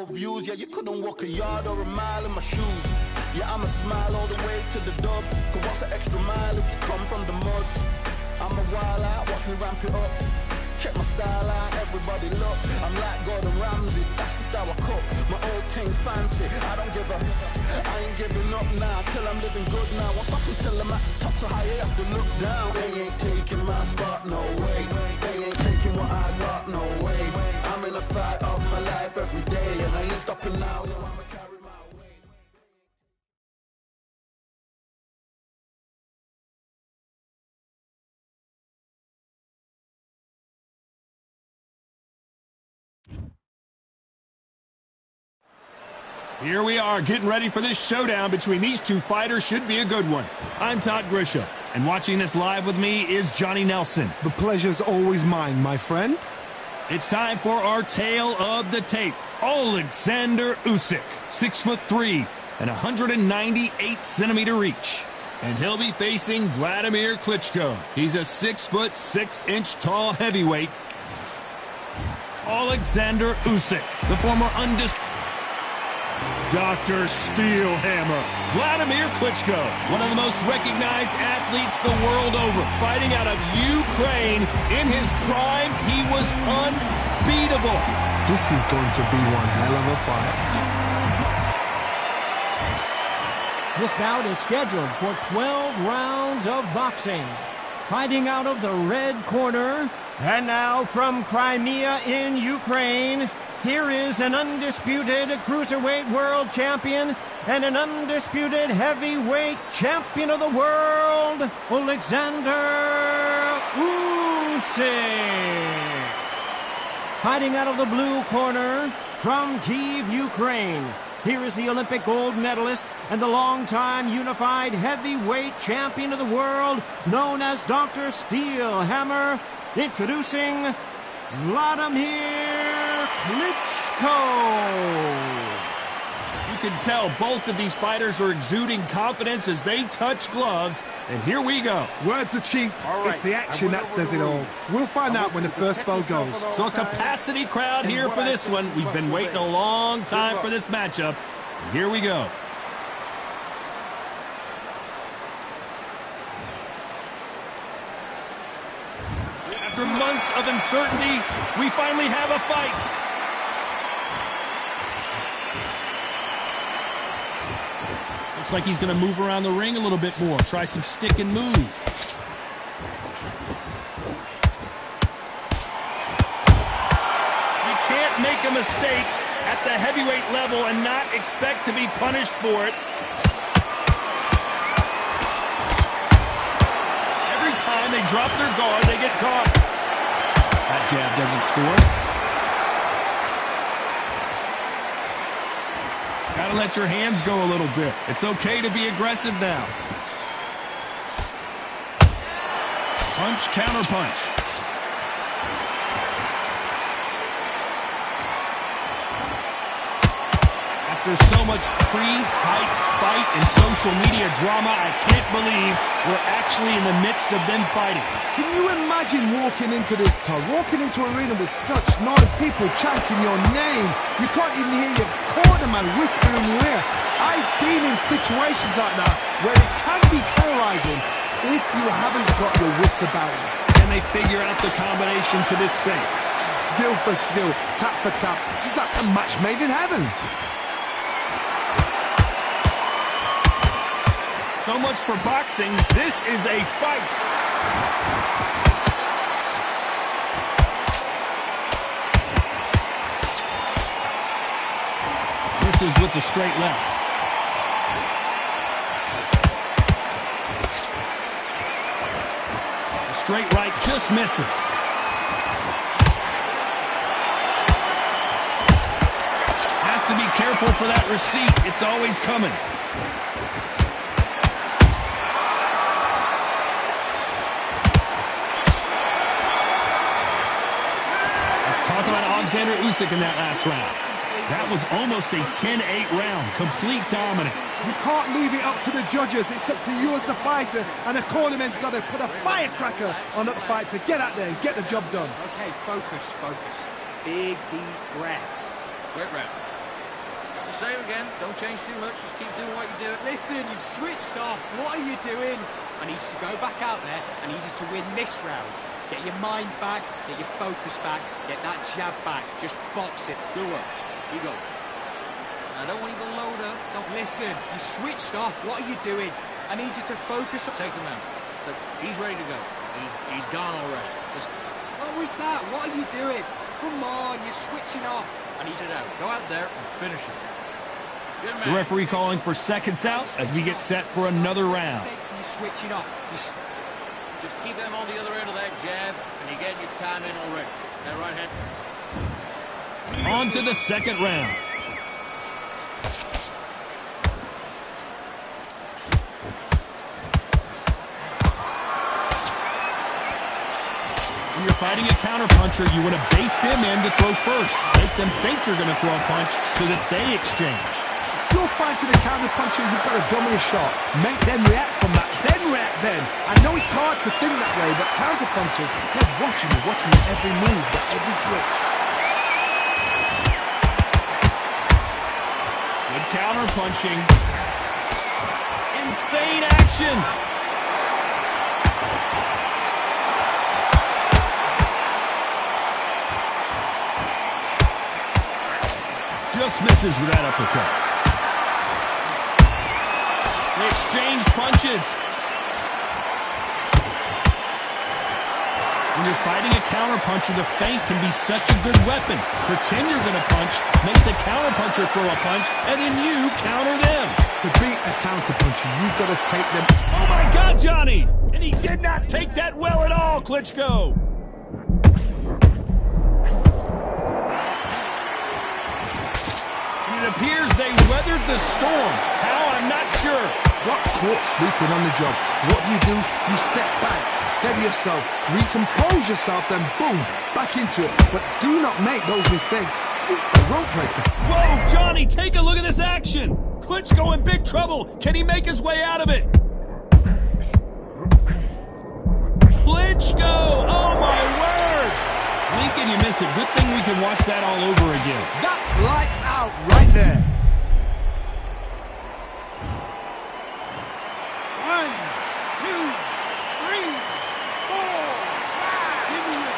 views. Yeah, you couldn't walk a yard or a mile in my shoes. Yeah, I'ma smile all the way to the dubs. Cause what's an extra mile if you come from the muds? I'm a wild out, watch me ramp it up. Check my style out, everybody look. I'm like Gordon Ramsay, that's the style I cook. My old thing fancy, I don't give a. I ain't giving up now, till I'm living good now. Won't stop until I'm at the top, so high you have to look down. They ain't taking my spot, no way. They ain't taking what I got, no way. I'm in a fight of my life every day, and I ain't stopping now, yo, I'ma carry my weight. Here we are, getting ready for this showdown between these two fighters. Should be a good one. I'm Todd Grisham, and watching this live with me is Johnny Nelson. The pleasure's always mine, my friend. It's time for our tale of the tape. Alexander Usyk, 6'3" and 198-centimeter reach. And he'll be facing Vladimir Klitschko. He's a 6'6" tall heavyweight. Alexander Usyk, the former undisputed Dr. Steelhammer, Vladimir Klitschko, one of the most recognized athletes the world over, fighting out of Ukraine. In his prime, he was unbeatable. This is going to be one hell of a fight. This bout is scheduled for 12 rounds of boxing. Fighting out of the red corner, and now from Crimea in Ukraine, here is an undisputed cruiserweight world champion and an undisputed heavyweight champion of the world, Alexander Usyk. Fighting out of the blue corner from Kyiv, Ukraine, here is the Olympic gold medalist and the longtime unified heavyweight champion of the world, known as Dr. Steelhammer, introducing Vladimir Klitschko. You can tell both of these fighters are exuding confidence as they touch gloves. And here we go. Words are cheap. It's the action that says it all. We'll find out when the first bell goes. So a capacity crowd here for this one. We've been waiting a long time for this matchup. And here we go. After months of uncertainty, we finally have a fight. Looks like he's going to move around the ring a little bit more. Try some stick and move. You can't make a mistake at the heavyweight level and not expect to be punished for it. Every time they drop their guard, they get caught. That jab doesn't score. Gotta let your hands go a little bit. It's okay to be aggressive now. Punch, counter punch. After so much pre-hype fight and social media drama, I can't believe we're actually in the midst of them fighting. Can you imagine walking into this, Todd? Walking into an arena with such lot of people chanting your name. You can't even hear your cornerman whisper in your ear. I've been in situations like that where it can be terrorizing if you haven't got your wits about you. And they figure out the combination to this sink. Skill for skill, tap for tap, just like a match made in heaven. So much for boxing. This is a fight. Misses with the straight left. The straight right just misses. Has to be careful for that receipt. It's always coming. Alexander Usyk in that last round. That was almost a 10-8 round. Complete dominance. You can't leave it up to the judges. It's up to you as the fighter. And the cornerman's got to put a firecracker on that fight to get out there and get the job done. Okay, focus. Big, deep breaths. Great round. same again. Don't change too much. Just keep doing what you're doing. Listen, you've switched off. What are you doing? I need you to go back out there. I need you to win this round. Get your mind back, get your focus back, get that jab back. Just box it. Good work. Keep going. I don't want you to load up. Don't Listen, you switched off. What are you doing? I need you to focus on... take him out. Look, he's ready to go. He's gone already. Just What was that? What are you doing? Come on, you're switching off. I need it out. Go out there and finish it. Good man. The referee calling for seconds out as we get set for another round. You're switching off. Just keep him on the other end of that jab, and you're getting your time in already. That right hand. On to the second round. When you're fighting a counterpuncher, you want to bait them in to throw first. Make them think you're going to throw a punch so that they exchange. If you're fighting a counter-puncher, you've got to dummy a shot. Make them react from that, then react then. I know it's hard to think that way, but counter-punchers, they're watching you every move, every twitch. Good counter-punching. Insane action. Just misses with that uppercut. They exchange punches. When you're fighting a counterpuncher, the feint can be such a good weapon. Pretend you're going to punch, make the counterpuncher throw a punch, and then you counter them. To beat a counterpuncher, you've got to take them... Oh my God, Johnny! And he did not take that well at all, Klitschko. It appears they weathered the storm. How, I'm not sure. Got caught sleeping on the job. What do? You step back, steady yourself, recompose yourself, then boom, back into it. But do not make those mistakes. This is the wrong place to... Whoa, Johnny, take a look at this action. Klitschko in big trouble. Can he make his way out of it? Klitschko! Oh, my word! Lincoln, you miss it. Good thing we can watch that all over again. That's lights out right there. 1, 2, 3, 4, 5. Give me your...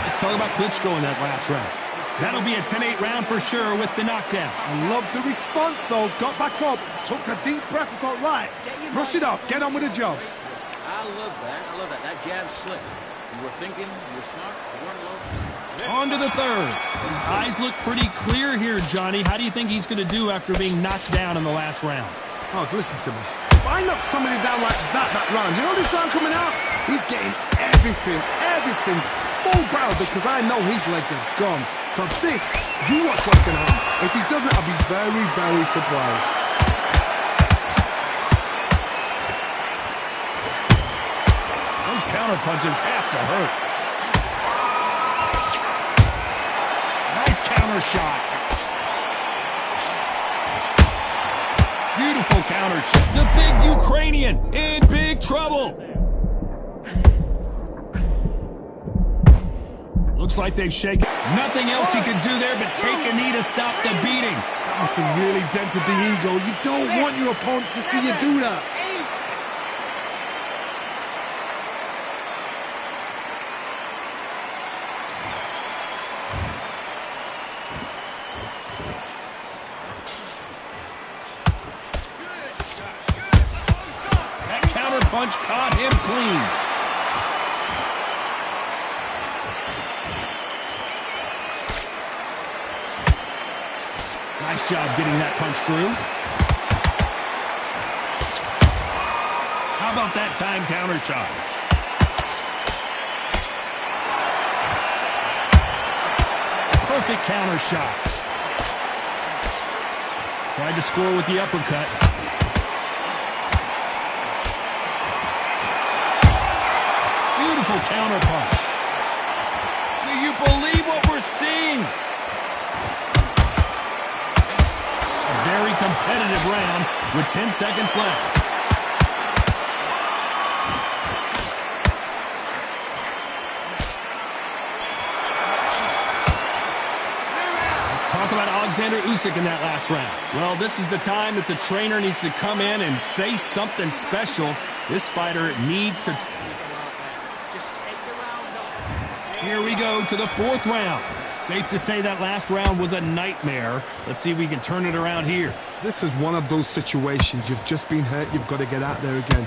Let's talk about Klitschko in that last round. That'll be a 10-8 round for sure with the knockdown. I love the response, though. Got back up, took a deep breath and thought, right, brush it off, get on with the job. I love that. I love that. That jab slipped. You were thinking, you were smart, you weren't low. On to the third. His eyes look pretty clear here, Johnny. How do you think he's going to do after being knocked down in the last round? Oh, listen to me. If I knock somebody down like that round, you know this round coming out? He's getting everything, full barrel, because I know his legs are gone. So this, you watch what's going to happen. If he doesn't, I'll be very, very surprised. Those counter punches have to hurt. Nice counter shot. Beautiful counter shot. The big Ukrainian in big trouble. Looks like they've shaken. Nothing else he could do there but take a knee to stop the beating. That's really dented the ego. You don't want your opponent to see you do that. That counter punch caught him clean. Nice job getting that punch through. How about that time counter shot? Perfect counter shot. Tried to score with the uppercut. Beautiful counter punch. Do you believe what we're seeing? Very competitive round with 10 seconds left. Talk about Alexander Usyk in that last round. Well, this is the time that the trainer needs to come in and say something special. This fighter needs to... Here we go to the fourth round. Safe to say that last round was a nightmare. Let's see if we can turn it around here. This is one of those situations. You've just been hurt. You've got to get out there again.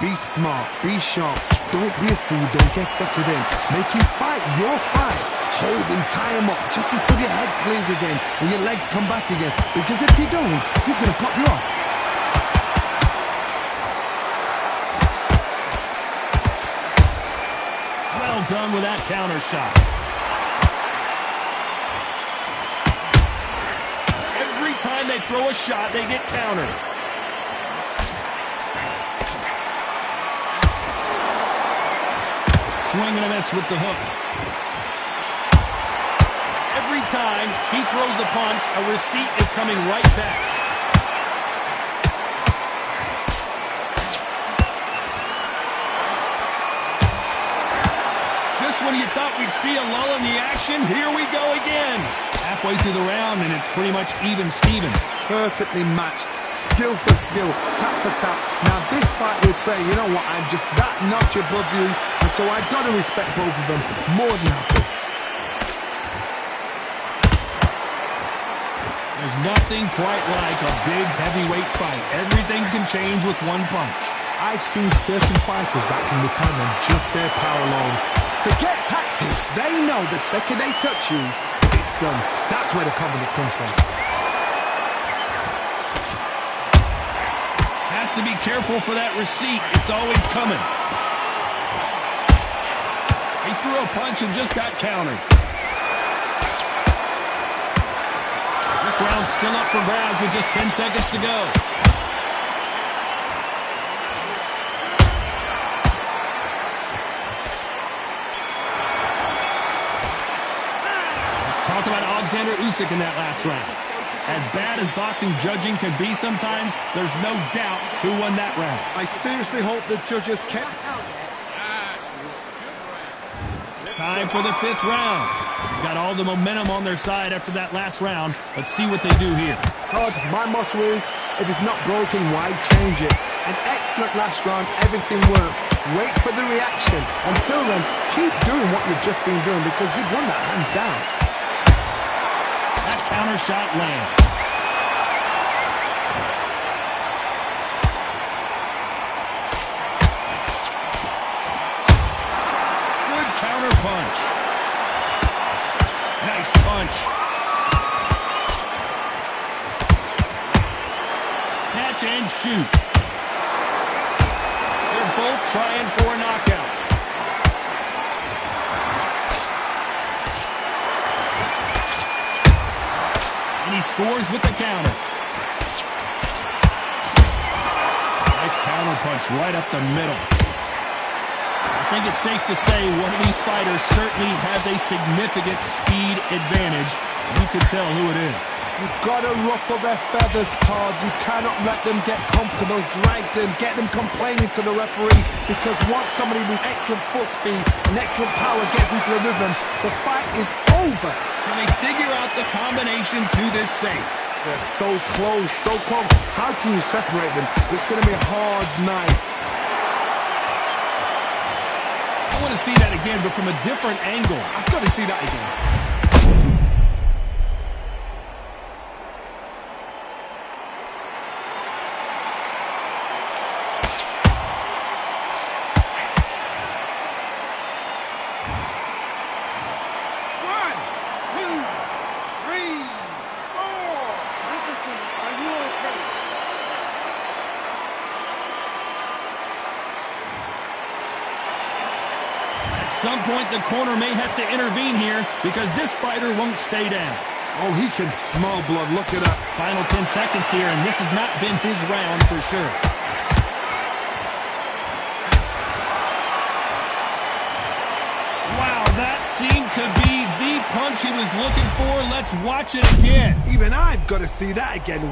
Be smart. Be sharp. Don't be a fool. Don't get suckered in. Make him fight your fight. Hold him, tie him up, just until your head clears again and your legs come back again. Because if you don't, he's going to pop you off. Well done with that counter shot. Every time they throw a shot, they get countered. Swing and a miss with the hook. Every time he throws a punch, a receipt is coming right back. Just when you thought we'd see a lull in the action, here we go again. Halfway through the round, and it's pretty much even Steven. Perfectly matched, skill for skill, tap for tap. Now this fight will say, you know what, I'm just that notch above you, and so I've got to respect both of them more than happy. There's nothing quite like a big heavyweight fight. Everything can change with one punch. I've seen certain fighters that can depend on just their power alone. Forget tactics. They know the second they touch you, it's done. That's where the confidence comes from. Has to be careful for that receipt. It's always coming. He threw a punch and just got countered. This round's still up for grabs with just 10 seconds to go. Let's talk about Alexander Usyk in that last round. As bad as boxing judging can be sometimes, there's no doubt who won that round. I seriously hope the judges kept... Time for the fifth round. Got all the momentum on their side after that last round. Let's see what they do here. Todd, my motto is, if it's not broken, why change it? An excellent last round, everything works. Wait for the reaction. Until then, keep doing what you've just been doing because you've won that hands down. That counter shot lands. Good counter punch. Nice punch. Catch and shoot. They're both trying for a knockout. And he scores with the counter. Nice counter punch right up the middle. I think it's safe to say one of these fighters certainly has a significant speed advantage. You can tell who it is. You've got to ruffle their feathers, Todd. You cannot let them get comfortable, drag them, get them complaining to the referee, because once somebody with excellent foot speed and excellent power gets into the rhythm, the fight is over. Can they figure out the combination to this safe? They're so close, so close. How can you separate them? It's going to be a hard night. I want to see that again, but from a different angle. I've got to see that again. At some point, the corner may have to intervene here because this fighter won't stay down. Oh, he can smell blood. Look at that. Final 10 seconds here, and this has not been his round for sure. Wow, that seemed to be the punch he was looking for. Let's watch it again. Even I've got to see that again.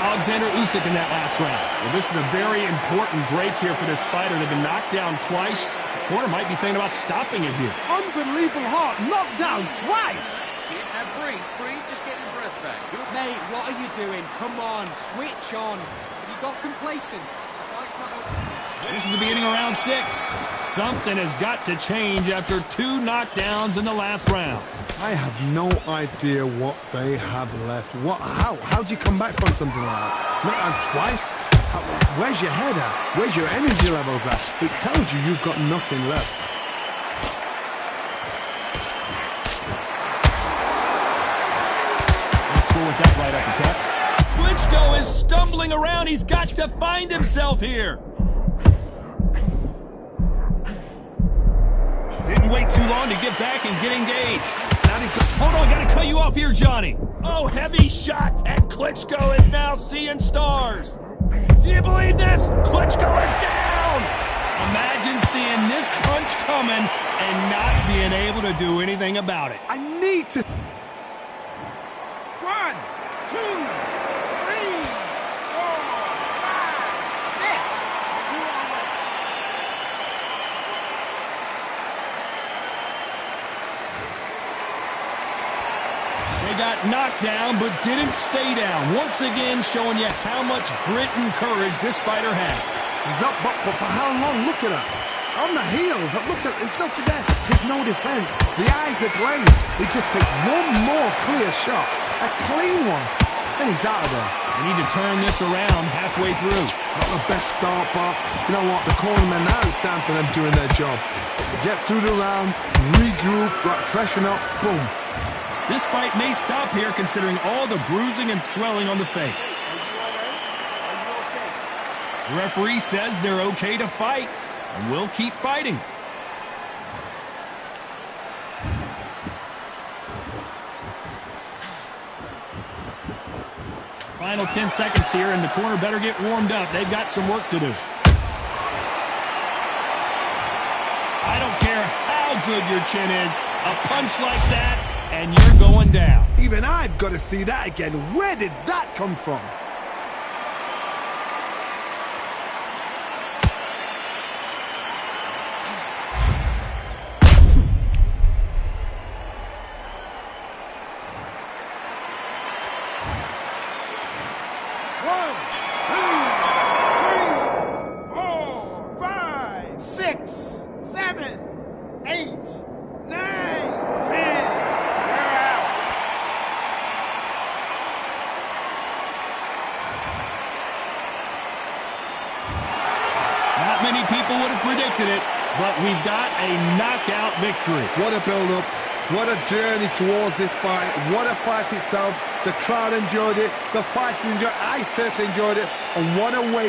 Alexander Usyk in that last round. Well, this is a very important break here for this fighter. They've been knocked down twice. The corner might be thinking about stopping it here. Unbelievable heart, knocked down twice. See it? Now breathe, just get your breath back. Good. Mate, what are you doing? Come on, switch on. Have you got complacent? The fight's not over. This is the beginning of round 6. Something has got to change after 2 knockdowns in the last round. I have no idea what they have left. How do you come back from something like that? Knocked down twice? Where's your head at? Where's your energy levels at? It tells you you've got nothing left. Let's go with that right uppercut. Klitschko is stumbling around. He's got to find himself here. Didn't wait too long to get back and get engaged. Hold on, gotta cut you off here, Johnny. Oh, heavy shot, and Klitschko is now seeing stars. Do you believe this? Klitschko is down! Imagine seeing this punch coming and not being able to do anything about it. I need to... 1, 2, 3, 4, 5, 6. They got knocked down, but didn't stay down. Once again, showing you how much grit and courage this fighter has. He's up, but for how long? Look at that. On the heels, look at, there's nothing there. There's no defense. The eyes are glazed. He just takes one more clear shot. A clean one. Then he's out of there. They need to turn this around halfway through. Not the best start, but you know what? The cornermen now, it's time for them doing their job. Get through the round, regroup, freshen up, boom. This fight may stop here considering all the bruising and swelling on the face. The referee says they're okay to fight, and we'll keep fighting. Final 10 seconds here, and the corner better get warmed up. They've got some work to do. I don't care how good your chin is, a punch like that, and you're going down. Even I've got to see that again. Where did that come from? Many people would have predicted it, but we've got a knockout victory. What a build-up. What a journey towards this fight. What a fight itself. The crowd enjoyed it. The fighters enjoyed it. I certainly enjoyed it. And what a way